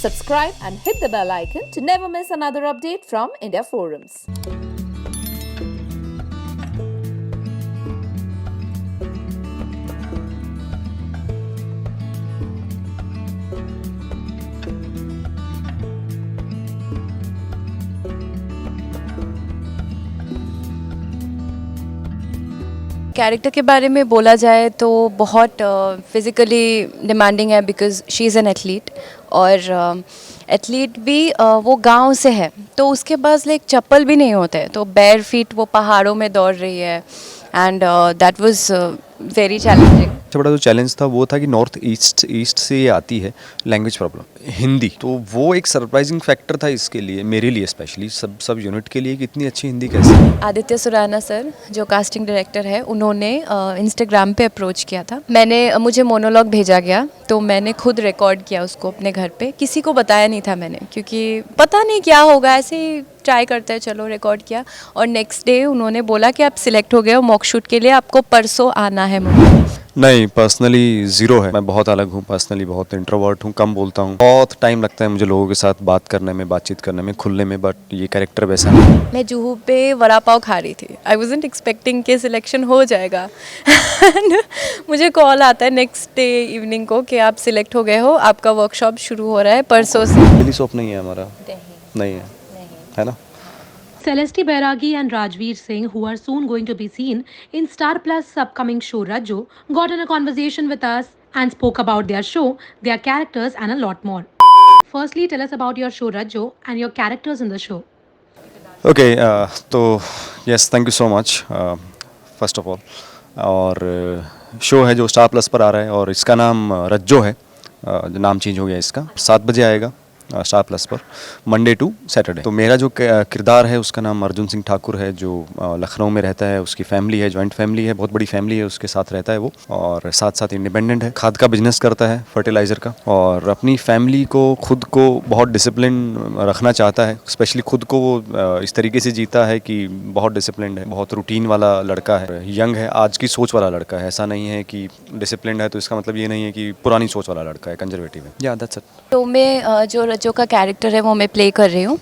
Subscribe and hit the bell icon to never miss another update from India Forums. Character के बारे में बोला जाए तो बहुत फिज़िकली डिमांडिंग है because she is an athlete और एथलीट भी वो गांव से है तो उसके पास लाइक चप्पल भी नहीं होते तो बेयर फीट वो पहाड़ों में दौड़ रही है and that was very challenging. सबसे बड़ा जो चैलेंज था वो था कि नॉर्थ ईस्ट से ये आती है लैंग्वेज प्रॉब्लम हिंदी, तो वो एक सरप्राइजिंग फैक्टर था इसके लिए, मेरे लिए स्पेशली, सब यूनिट के लिए कि इतनी अच्छी हिंदी कैसे। आदित्य सुराना सर जो कास्टिंग डायरेक्टर है उन्होंने इंस्टाग्राम पे अप्रोच किया था, मुझे मोनोलॉग भेजा गया तो मैंने खुद रिकॉर्ड किया उसको अपने घर पे, किसी को बताया नहीं था मैंने क्योंकि पता नहीं क्या होगा, ऐसे ही ट्राई करते हैं, चलो रिकॉर्ड किया और नेक्स्ट डे उन्होंने बोला कि आप सिलेक्ट हो गए हो मॉक शूट के लिए, आपको परसों आना है मुंबई। नहीं, पर्सनली ज़ीरो है, मैं बहुत अलग हूँ, पर्सनली बहुत इंट्रोवर्ट हूँ, कम बोलता हूँ, बहुत टाइम लगता है मुझे लोगों के साथ बात करने में, बातचीत करने में, खुलने में, बट ये कैरेक्टर वैसा नहीं। मैं जुहू पे वड़ा पाव खा रही थी, आई वॉजेंट एक्सपेक्टिंग कि सिलेक्शन हो जाएगा मुझे कॉल आता है नेक्स्ट डे इवनिंग को कि आप सिलेक्ट हो गए हो, आपका वर्कशॉप शुरू हो रहा है परसों से। दिल्ली शॉप नहीं है हमारा, नहीं है ना। Celeste Bairagi and Rajveer Singh, who are soon going to be seen in Star Plus' upcoming show Rajjo, got in a conversation with us and spoke about their show, their characters, and a lot more. Firstly, tell us about your show Rajjo and your characters in the show. Okay, तो yes, thank you so much first of all. और show है जो star plus पर आ रहा है और इसका नाम रज्जो है, नाम चेंज हो गया इसका, 7 बजे आएगा स्टार प्लस पर, मंडे टू सैटरडे। तो मेरा जो किरदार है उसका नाम अर्जुन सिंह ठाकुर है, जो लखनऊ में रहता है, उसकी फैमिली है, जॉइंट फैमिली है, बहुत बड़ी फैमिली है, उसके साथ रहता है वो, और साथ साथ इंडिपेंडेंट है, खाद का बिजनेस करता है, फर्टिलाइज़र का, और अपनी फैमिली को, खुद को बहुत डिसिप्लिन रखना चाहता है, स्पेशली खुद को वो इस तरीके से जीता है कि बहुत डिसिप्लिन है, बहुत रूटीन वाला लड़का है, यंग है, आज की सोच वाला लड़का है, ऐसा नहीं है कि डिसिप्लिन है तो इसका मतलब ये नहीं है कि पुरानी सोच वाला लड़का है, कंजर्वेटिव है। या दैट्स इट। तो मैं जो रज्जो का कैरेक्टर है वो मैं प्ले कर रही हूँ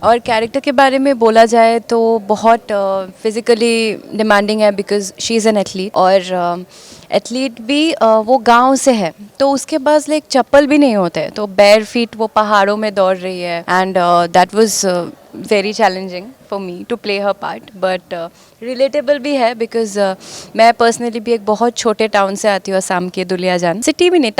और कैरेक्टर के बारे में बोला जाए तो बहुत फिज़िकली डिमांडिंग है because she is an athlete और एथलीट भी वो गांव से है तो उसके पास लाइक चप्पल भी नहीं होते तो बेयर फीट वो पहाड़ों में दौड़ रही है and that was very challenging for me to play her part, but relatable भी है बिकॉज मैं पर्सनली भी एक बहुत छोटे टाउन से आती हूँ, असम के दुलियाजान, सिटी भी नहीं,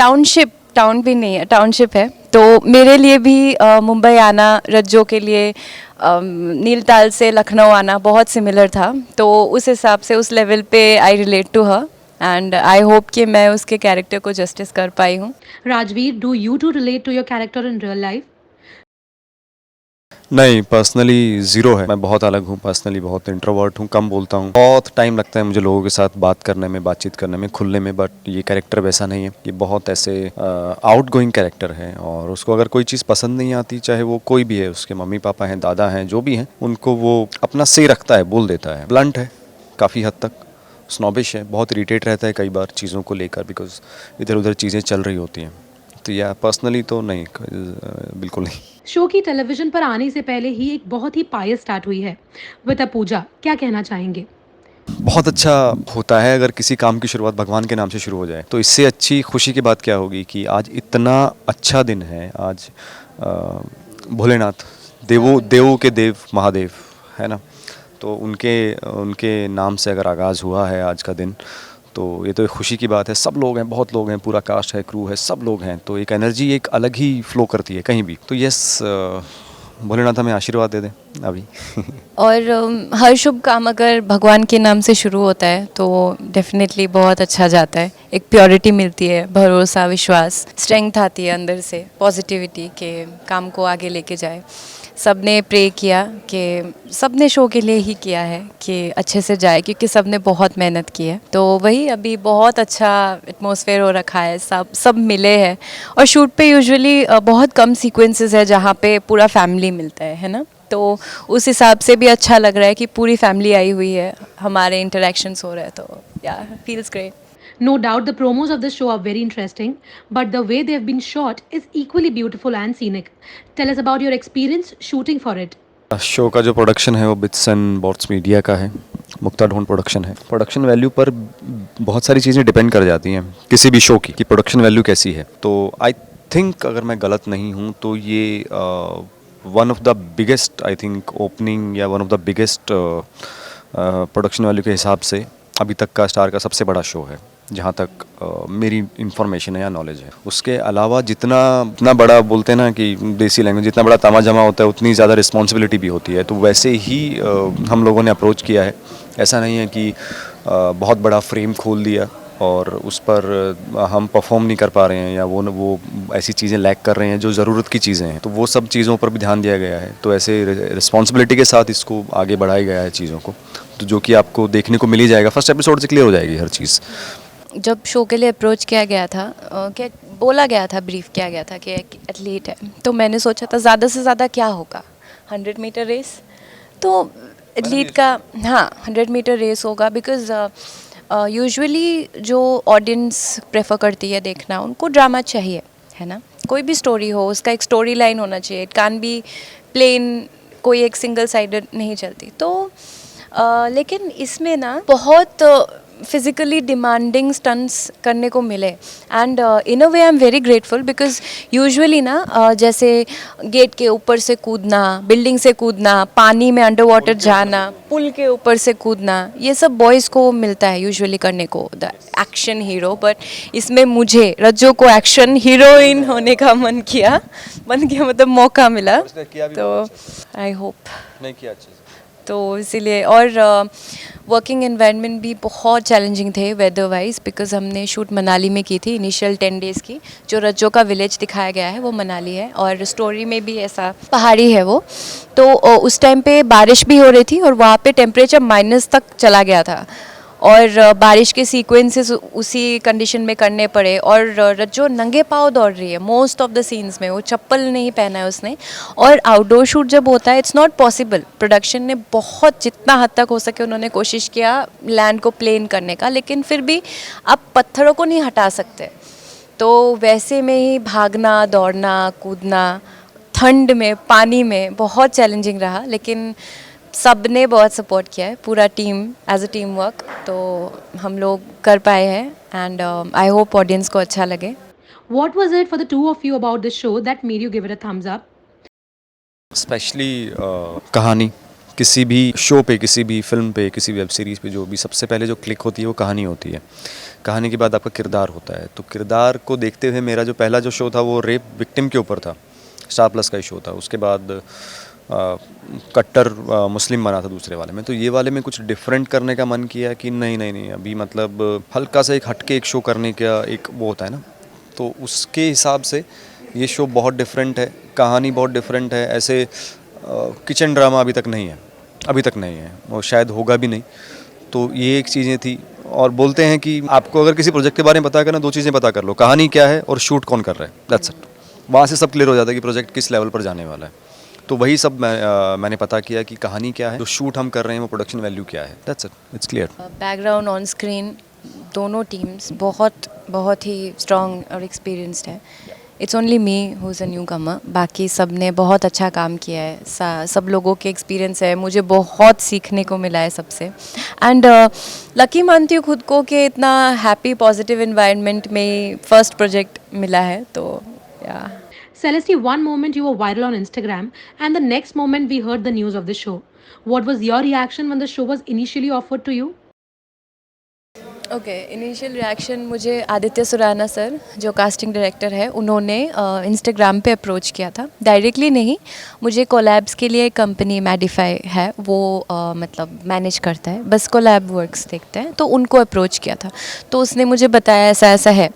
टाउन भी नहीं है, टाउनशिप है, तो मेरे लिए भी मुंबई आना रज्जो के लिए नीलताल से लखनऊ आना बहुत सिमिलर था, तो उस हिसाब से उस लेवल पे I relate to her and I hope कि मैं उसके कैरेक्टर को जस्टिस कर पाई हूँ। Rajveer, do you too relate to your character in real life? नहीं, पर्सनली ज़ीरो है, मैं बहुत अलग हूँ, पर्सनली बहुत इंट्रोवर्ट हूँ, कम बोलता हूँ, बहुत टाइम लगता है मुझे लोगों के साथ बात करने में, बातचीत करने में, खुलने में, बट ये कैरेक्टर वैसा नहीं है, ये बहुत ऐसे आउट गोइंग कैरेक्टर है और उसको अगर कोई चीज़ पसंद नहीं आती, चाहे वो कोई भी है, उसके मम्मी पापा हैं, दादा हैं, जो भी हैं, उनको वो अपना से रखता है, बोल देता है, ब्लंट है काफ़ी हद तक, स्नॉबिश है, बहुत इरिटेट रहता है कई बार चीज़ों को लेकर बिकॉज इधर उधर चीज़ें चल रही होती हैं, तो या पर्सनली तो नहीं, बिल्कुल नहीं। शो की टेलीविजन पर आने से पहले ही एक बहुत ही पायस स्टार्ट हुई है विद अ पूजा, क्या कहना चाहेंगे? बहुत अच्छा होता है अगर किसी काम की शुरुआत भगवान के नाम से शुरू हो जाए, तो इससे अच्छी खुशी की बात क्या होगी कि आज इतना अच्छा दिन है, आज भोलेनाथ, देवों के देव महादेव है ना, तो उनके नाम से अगर आगाज़ हुआ है आज का दिन, तो ये तो एक खुशी की बात है, सब लोग हैं, बहुत लोग हैं, पूरा कास्ट है, क्रू है, सब लोग हैं, तो एक एनर्जी एक अलग ही फ्लो करती है कहीं भी, तो यस, भोलेनाथ हमें आशीर्वाद दे दें अभी और हर शुभ काम अगर भगवान के नाम से शुरू होता है तो डेफिनेटली बहुत अच्छा जाता है, एक प्योरिटी मिलती है, भरोसा, विश्वास, स्ट्रेंथ आती है अंदर से, पॉजिटिविटी के काम को आगे लेके जाए। सबने प्रे किया कि सबने शो के लिए ही किया है कि अच्छे से जाए क्योंकि सबने बहुत मेहनत की है, तो वही अभी बहुत अच्छा एटमॉस्फेयर हो रखा है, सब मिले हैं और शूट पे यूजुअली बहुत कम सीक्वेंसेस है जहाँ पे पूरा फैमिली मिलता है ना, तो उस हिसाब से भी अच्छा लग रहा है कि पूरी फैमिली आई हुई है, हमारे इंटरेक्शंस हो रहे हैं, तो या feels great. No doubt the promos of the show are very interesting, but the way they have been shot is equally beautiful and scenic. Tell us about your experience shooting for it. Show का जो production है वो bits and bots media का है, मुक्ता ढोंड production है। Production value पर बहुत सारी चीज़ें डिपेंड कर जाती हैं किसी भी शो की, कि प्रोडक्शन वैल्यू कैसी है। तो आई थिंक अगर मैं गलत नहीं हूँ तो ये one of the biggest, I think opening या one of the biggest production value के हिसाब से अभी तक का स्टार का सबसे बड़ा शो है, जहाँ तक मेरी इंफॉर्मेशन है या नॉलेज है। उसके अलावा जितना बड़ा बोलते हैं ना कि देसी लैंग्वेज, जितना बड़ा तामा जमा होता है उतनी ज़्यादा रिस्पॉन्सिबिलिटी भी होती है। तो वैसे ही हम लोगों ने अप्रोच किया है। ऐसा नहीं है कि बहुत बड़ा फ्रेम खोल दिया और उस पर हम परफॉर्म नहीं कर पा रहे हैं या वो ऐसी चीज़ें लैक कर रहे हैं जो ज़रूरत की चीज़ें हैं, तो वो सब चीज़ों पर भी ध्यान दिया गया है। तो ऐसे रिस्पॉन्सिबिलिटी के साथ इसको आगे बढ़ाया गया है चीज़ों को, तो जो कि आपको देखने को मिल ही जाएगा। फर्स्ट एपिसोड से क्लियर हो जाएगी हर चीज़। जब शो के लिए अप्रोच किया गया था, क्या बोला गया था, ब्रीफ किया गया था कि एक एथलीट है, तो मैंने सोचा था ज़्यादा से ज़्यादा क्या होगा, 100 मीटर रेस। तो एथलीट का, हाँ 100 मीटर रेस होगा, बिकॉज यूजुअली जो ऑडियंस प्रेफर करती है देखना, उनको ड्रामा चाहिए, है ना। कोई भी स्टोरी हो उसका एक स्टोरी लाइन होना चाहिए, इट कैन बी प्लेन, कोई एक सिंगल साइडेड नहीं चलती। तो लेकिन इसमें ना बहुत फिज़िकली डिमांडिंग स्टंट्स करने को मिले, and in a way I am very grateful, because usually ना जैसे गेट के ऊपर से कूदना, बिल्डिंग से कूदना, पानी में अंडर वाटर जाना, पुल के ऊपर से कूदना, ये सब बॉयज़ को मिलता है यूजुअली करने को, द एक्शन हीरो। बट इसमें मुझे रज्जो को एक्शन हीरोइन होने का मन किया मतलब मौका मिला, तो आई होप नहीं किया अच्छे से। तो इसीलिए, और वर्किंग एनवायरनमेंट भी बहुत चैलेंजिंग थे वेदर वाइज, बिकॉज हमने शूट मनाली में की थी इनिशियल 10 डेज़ की। जो रज्जो का विलेज दिखाया गया है वो मनाली है, और स्टोरी में भी ऐसा पहाड़ी है वो। तो उस टाइम पे बारिश भी हो रही थी और वहाँ पे टेम्परेचर माइनस तक चला गया था, और बारिश के सीक्वेंसेस उसी कंडीशन में करने पड़े। और रज्जो नंगे पाँव दौड़ रही है मोस्ट ऑफ द सीन्स में, वो चप्पल नहीं पहना है उसने। और आउटडोर शूट जब होता है इट्स नॉट पॉसिबल, प्रोडक्शन ने बहुत जितना हद तक हो सके उन्होंने कोशिश किया लैंड को प्लेन करने का, लेकिन फिर भी आप पत्थरों को नहीं हटा सकते। तो वैसे में ही भागना, दौड़ना, कूदना, ठंड में, पानी में बहुत चैलेंजिंग रहा, लेकिन सब ने बहुत सपोर्ट किया है, पूरा team as a team work, तो हम लोग कर पाए हैं, एंड आई होप ऑडियंस को अच्छा लगे। What was it for the two of you about the show that made you give it a thumbs up? Specially कहानी, किसी भी शो पे, किसी भी फिल्म पे, किसी भी वेब सीरीज़ पे जो भी सबसे पहले जो क्लिक होती है वो कहानी होती है। कहानी के बाद आपका किरदार होता है। तो किरदार को देखते हुए मेरा जो पहला जो शो था वो रेप विक्टिम के ऊपर था, स्टार प्लस का ही शो था। उसके बाद कट्टर मुस्लिम बना था दूसरे वाले में। तो ये वाले में कुछ डिफरेंट करने का मन किया कि नहीं अभी मतलब हल्का सा एक हटके एक शो करने का एक वो होता है ना, तो उसके हिसाब से ये शो बहुत डिफरेंट है, कहानी बहुत डिफरेंट है। ऐसे किचन ड्रामा अभी तक नहीं है और शायद होगा भी नहीं। तो ये एक चीज़ें थी। और बोलते हैं कि आपको अगर किसी प्रोजेक्ट के बारे में पता करना, दो चीज़ें पता कर लो, कहानी क्या है और शूट कौन कर रहा है, दैट्स इट। वहाँ से सब क्लियर हो जाता है कि प्रोजेक्ट किस लेवल पर जाने वाला है। तो वही सब मैंने पता किया कि कहानी क्या है, जो शूट हम कर रहे हैं वो प्रोडक्शन वैल्यू क्या है, that's it, it's clear. Background on screen दोनों टीम्स बहुत ही स्ट्रॉन्ग और एक्सपीरियंस्ड है। It's only me who is a newcomer, बाकी सब ने बहुत अच्छा काम किया है। सब लोगों के एक्सपीरियंस है, मुझे बहुत सीखने को मिला है सबसे। एंड लकी मानती हूँ खुद को कि इतना हैप्पी पॉजिटिव इन्वायरमेंट में फर्स्ट प्रोजेक्ट मिला है, तो या। Celeste, one moment you were viral on Instagram, and the next moment we heard the news of the show. What was your reaction when the show was initially offered to you? Okay, initial reaction मुझे Aditya Surana sir जो casting director है उन्होंने Instagram पे approach किया था, directly नहीं। मुझे collabs के लिए कंपनी मैडिफाई है, वो मतलब मैनेज करता है, बस कोलैब वर्क्स देखते हैं, तो उनको अप्रोच किया था। तो उसने मुझे बताया ऐसा ऐसा है।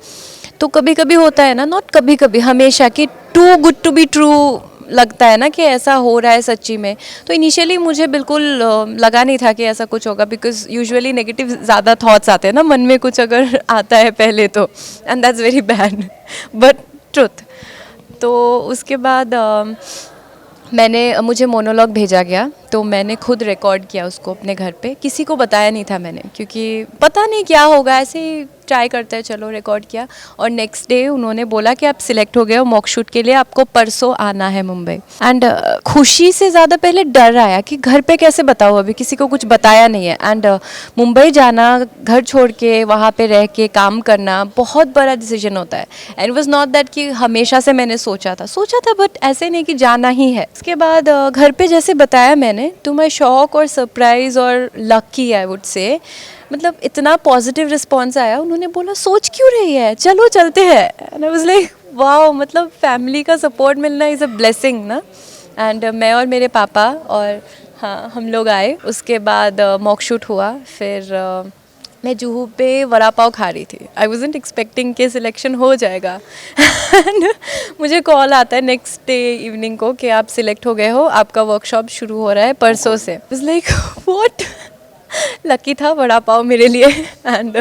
तो कभी कभी होता है ना, नॉट कभी कभी, हमेशा, कि too good to be true लगता है ना कि ऐसा हो रहा है सच्ची में। तो इनिशियली मुझे बिल्कुल लगा नहीं था कि ऐसा कुछ होगा, बिकॉज यूजुअली नेगेटिव ज़्यादा थॉट्स आते हैं ना मन में, कुछ अगर आता है पहले तो, and that's very bad, but truth. तो उसके बाद मुझे मोनोलॉग भेजा गया, तो मैंने खुद रिकॉर्ड किया उसको अपने घर पे, किसी को बताया नहीं था मैंने, क्योंकि पता नहीं क्या होगा, ऐसे ट्राई करते हैं, चलो रिकॉर्ड किया। और नेक्स्ट डे उन्होंने बोला कि आप सिलेक्ट हो गए हो मॉक शूट के लिए, आपको परसों आना है मुंबई। एंड खुशी से ज़्यादा पहले डर आया कि घर पे कैसे बताऊँ, अभी किसी को कुछ बताया नहीं है। एंड मुंबई जाना, घर छोड़ के वहाँ पे रह के काम करना बहुत बड़ा डिसीजन होता है। एंड वॉज नॉट दैट कि हमेशा से मैंने सोचा था बट ऐसे नहीं कि जाना ही है। उसके बाद घर पे जैसे बताया मैंने, तो मैं शॉक और सरप्राइज़ और लकी आई वुड से, मतलब इतना पॉजिटिव रिस्पॉन्स आया। उन्होंने बोला सोच क्यों रही है, चलो चलते हैं। And I was like wow, मतलब फैमिली का सपोर्ट मिलना इज़ अ ब्लेसिंग ना। एंड मैं और मेरे पापा और हाँ हम लोग आए। उसके बाद मॉक शूट हुआ। फिर मैं जुहू पे वड़ा पाव खा रही थी। आई वाजंट एक्सपेक्टिंग कि सिलेक्शन हो जाएगा। एंड मुझे कॉल आता है नेक्स्ट डे इवनिंग को कि आप सिलेक्ट हो गए हो, आपका वर्कशॉप शुरू हो रहा है परसों से। वाज लाइक व्हाट, लकी था वड़ा पाव मेरे लिए। एंड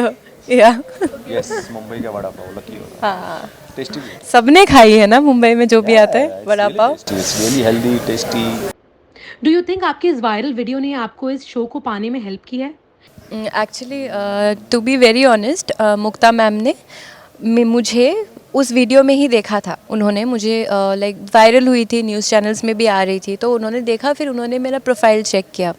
या यस, मुंबई का वड़ा पाव लकी होगा। हाँ, टेस्टी, सबने खाई है ना मुंबई में जो भी आता है vada pav. It's really healthy, tasty. Do you think आपकी इस वायरल वीडियो ने आपको इस शो को पाने में हेल्प की है? Actually to be very honest, Mukta ma'am ने मुझे उस वीडियो में ही देखा था। उन्होंने मुझे लाइक वायरल हुई थी, न्यूज़ चैनल्स में भी आ रही थी, तो उन्होंने देखा। फिर उन्होंने मेरा प्रोफाइल चेक किया।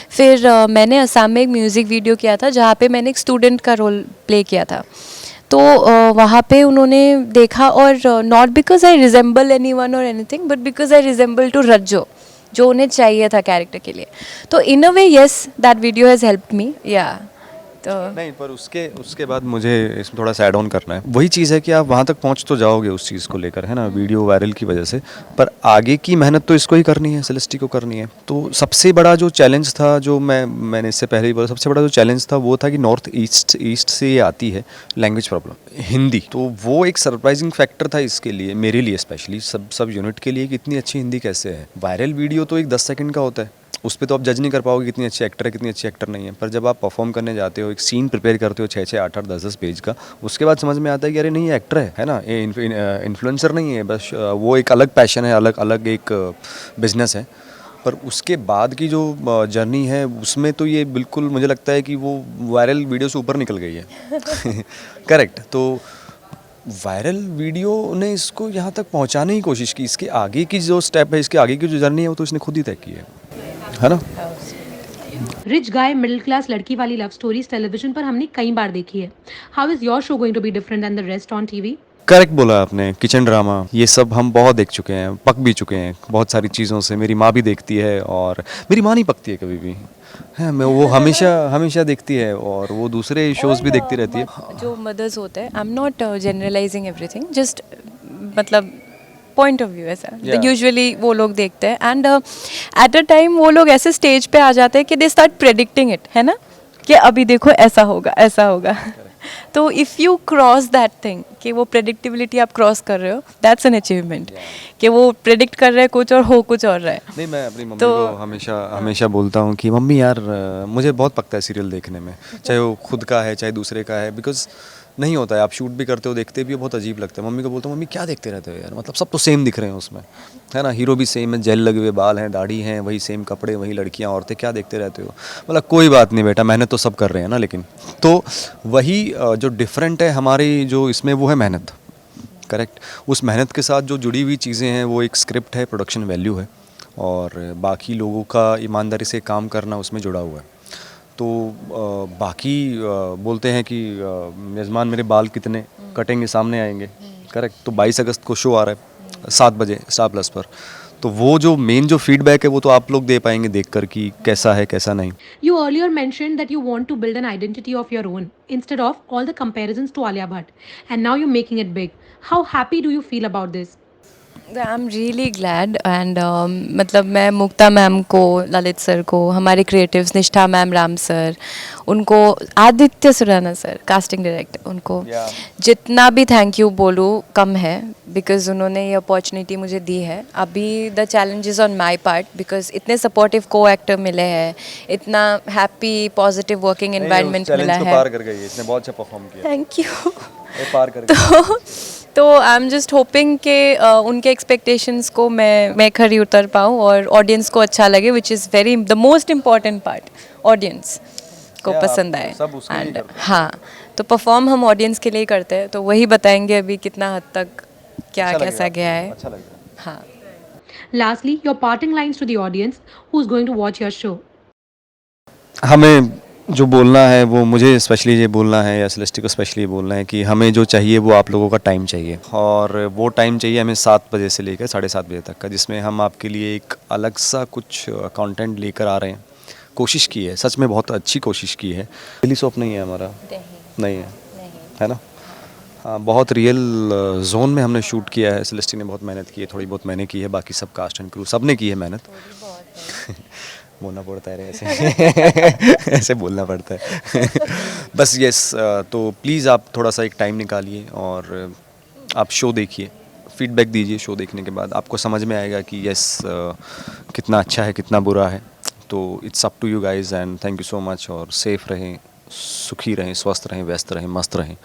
फिर मैंने असम में एक म्यूज़िक वीडियो किया था जहाँ पे मैंने एक स्टूडेंट का रोल प्ले किया था। तो वहाँ पे उन्होंने देखा, और not because I resemble any one or anything, but because I resemble to Rajjo, जो उन्हें चाहिए था कैरेक्टर के लिए। तो in a way yes, that video has helped me. या तो नहीं, पर उसके बाद मुझे इसमें थोड़ा सा ऐड ऑन करना है। वही चीज़ है कि आप वहाँ तक पहुँच तो जाओगे उस चीज़ को लेकर, है ना, वीडियो वायरल की वजह से, पर आगे की मेहनत तो इसको ही करनी है, सेलेस्टी को करनी है। तो सबसे बड़ा जो चैलेंज था, जो मैंने इससे पहले ही बोला, सबसे बड़ा जो चैलेंज था वो था कि नॉर्थ ईस्ट से ये आती है लैंग्वेज प्रॉब्लम हिंदी। तो वो एक सरप्राइजिंग फैक्टर था इसके लिए, मेरे लिए स्पेशली, सब यूनिट के लिए, कि इतनी अच्छी हिंदी कैसे है। वायरल वीडियो तो एक 10 सेकंड का होता है, उस पर तो आप जज नहीं कर पाओगे कितनी अच्छी एक्टर है, कितनी अच्छी एक्टर नहीं है। पर जब आप परफॉर्म करने जाते हो, एक सीन प्रिपेयर करते हो 6-6, 8-8, 10-10 पेज का, उसके बाद समझ में आता है कि अरे नहीं, ये एक्टर है ना, ये इन्फ्लुएंसर नहीं है, बस वो एक अलग पैशन है, अलग एक बिजनेस है। पर उसके बाद की जो जर्नी है, उसमें तो ये बिल्कुल मुझे लगता है कि वो वायरल वीडियो से ऊपर निकल गई है। करेक्ट। तो वायरल वीडियो ने इसको यहाँ तक पहुँचाने की कोशिश की। इसके आगे की जो स्टेप है, इसके आगे की जो जर्नी है, वो तो इसने खुद ही तय की है ना। रिच गाय मिडिल क्लास लड़की वाली लव स्टोरीज टेलीविजन पर हमने कई बार देखी है। How is your show going to be different than the rest on TV? Correct बोला आपने, किचन ड्रामा ये सब हम बहुत देख चुके हैं, पक भी चुके हैं बहुत सारी चीज़ों से। मेरी माँ भी देखती है, और मेरी माँ नहीं पकती है कभी भी, है, मैं वो हमेशा देखती है, और वो दूसरे शोज़ भी देखती रहती है। जो मदर्स होते हैं, I am not generalising everything, just मतलब पॉइंट ऑफ व्यू ऐसा यूजुअली वो लोग देखते हैं। एंड एट अ टाइम वो लोग ऐसे स्टेज पे आ जाते हैं कि दे स्टार्ट प्रेडिक्टिंग इट, है ना, कि अभी देखो ऐसा होगा। तो if you cross that thing, कि वो प्रेडिक्टिबिलिटी आप क्रॉस कर रहे हो, दैट्स एन अचीवमेंट। कि वो प्रेडिक्ट कर रहे हैं कुछ और हो कुछ और रहा है। नहीं, मैं अपनी मम्मी को हमेशा बोलता हूँ कि मम्मी यार, मुझे बहुत पकता है सीरियल देखने में, चाहे वो खुद का है चाहे दूसरे का है, बिकॉज नहीं होता है, आप शूट भी करते हो, देखते भी हो, बहुत अजीब लगता है। मम्मी को बोलता हूँ, मम्मी क्या देखते रहते हो यार, मतलब सब तो सेम दिख रहे हैं उसमें, है ना, हीरो भी सेम है, जेल लगे हुए बाल हैं, दाढ़ी हैं, वही सेम कपड़े, वही लड़कियाँ, औरतें, क्या देखते रहते हो। मतलब कोई बात नहीं बेटा, मेहनत तो सब कर रहे हैं ना, लेकिन तो वही जो डिफरेंट है हमारी जो इसमें, वो है मेहनत। करेक्ट। उस मेहनत के साथ जो जुड़ी हुई चीज़ें हैं, वो एक स्क्रिप्ट है, प्रोडक्शन वैल्यू है, और बाकी लोगों का ईमानदारी से काम करना उसमें जुड़ा हुआ है। तो बाकी बोलते हैं कि मेज़बान मेरे बाल कितने कटेंगे, सामने आएंगे। करेक्ट। तो 22 अगस्त को शो आ रहा है 7 बजे स्टार प्लस पर, तो वो जो मेन जो फीडबैक है, वो तो आप लोग दे पाएंगे देखकर कि कैसा है कैसा नहीं। You earlier mentioned that you want to build an identity of your own instead of all the comparisons to Alia Bhatt, and now you're making it big. How happy do you feel about this? I am really glad. And मतलब मैं मुक्ता ma'am को, Lalit sir को, हमारे creatives निष्ठा ma'am, Ram sir, उनको, Aditya Surana sir casting director, उनको जितना भी थैंक यू बोलूँ कम है, बिकॉज उन्होंने ये अपॉर्चुनिटी मुझे दी है। अभी the challenge is on my part, because इतने सपोर्टिव को एक्टर मिले हैं, इतना हैप्पी पॉजिटिव वर्किंग एनवायरनमेंट मिला है। पार कर गई, इसने बहुत अच्छा परफॉर्म किया। Thank you. पार कर गई। तो आई एम जस्ट होपिंग कि उनके एक्सपेक्टेशंस को मैं खरी उतर पाऊँ और ऑडियंस को अच्छा लगे, which is the most important part, audience को पसंद आए। सब उसके लिए एंड करते हैं। हाँ, तो परफॉर्म हम ऑडियंस के लिए ही करते हैं, तो वही बताएंगे अभी कितना हद तक क्या अच्छा कैसा लगेगा, गया है. अच्छा लगेगा. हाँ. Lastly, your parting lines to the audience who's going to watch your show. हमें जो बोलना है वो मुझे स्पेशली ये बोलना है या सेलेस्टी को स्पेशली बोलना है कि हमें जो चाहिए वो आप लोगों का टाइम चाहिए, और वो टाइम चाहिए हमें 7 बजे से लेकर 7:30 बजे तक का, जिसमें हम आपके लिए एक अलग सा कुछ कंटेंट लेकर आ रहे हैं. कोशिश की है, सच में बहुत अच्छी कोशिश की है. डेली सोप नहीं है हमारा, नहीं है, है ना. हाँ, बहुत रियल जोन में हमने शूट किया है. सेलेस्टी ने बहुत मेहनत की है, थोड़ी बहुत मैंने की है, बाकी सब कास्ट एंड क्रू सब ने की है मेहनत. बोलना पड़ता है रे ऐसे ऐसे बोलना पड़ता है. बस यस, तो प्लीज़ आप थोड़ा सा एक टाइम निकालिए और आप शो देखिए, फीडबैक दीजिए. शो देखने के बाद आपको समझ में आएगा कि यस कितना अच्छा है कितना बुरा है. तो it's up to you guys, and thank you so much. और सेफ रहें, सुखी रहें, स्वस्थ रहें, व्यस्त रहें, मस्त रहें.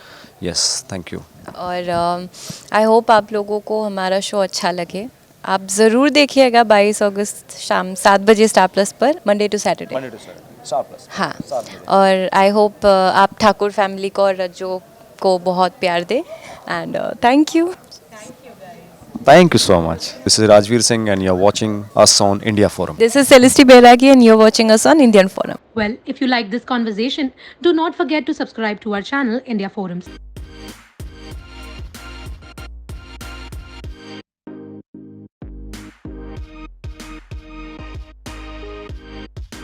Yes, thank you. और आई होप आप लोगों को हमारा शो अच्छा लगे. आप ज़रूर देखिएगा 22 अगस्त शाम 7 बजे स्टार प्लस पर, मंडे टू सैटरडे. हाँ. और आई होप आप ठाकुर फैमिली को और रज्जो को बहुत प्यार दे. And thank you. Thank you so much. This is Rajveer Singh and you're watching us on India Forum. This is Celeste Bairagi and you're watching us on Indian Forum. Well, if you like this conversation, do not forget to subscribe to our channel, India Forums.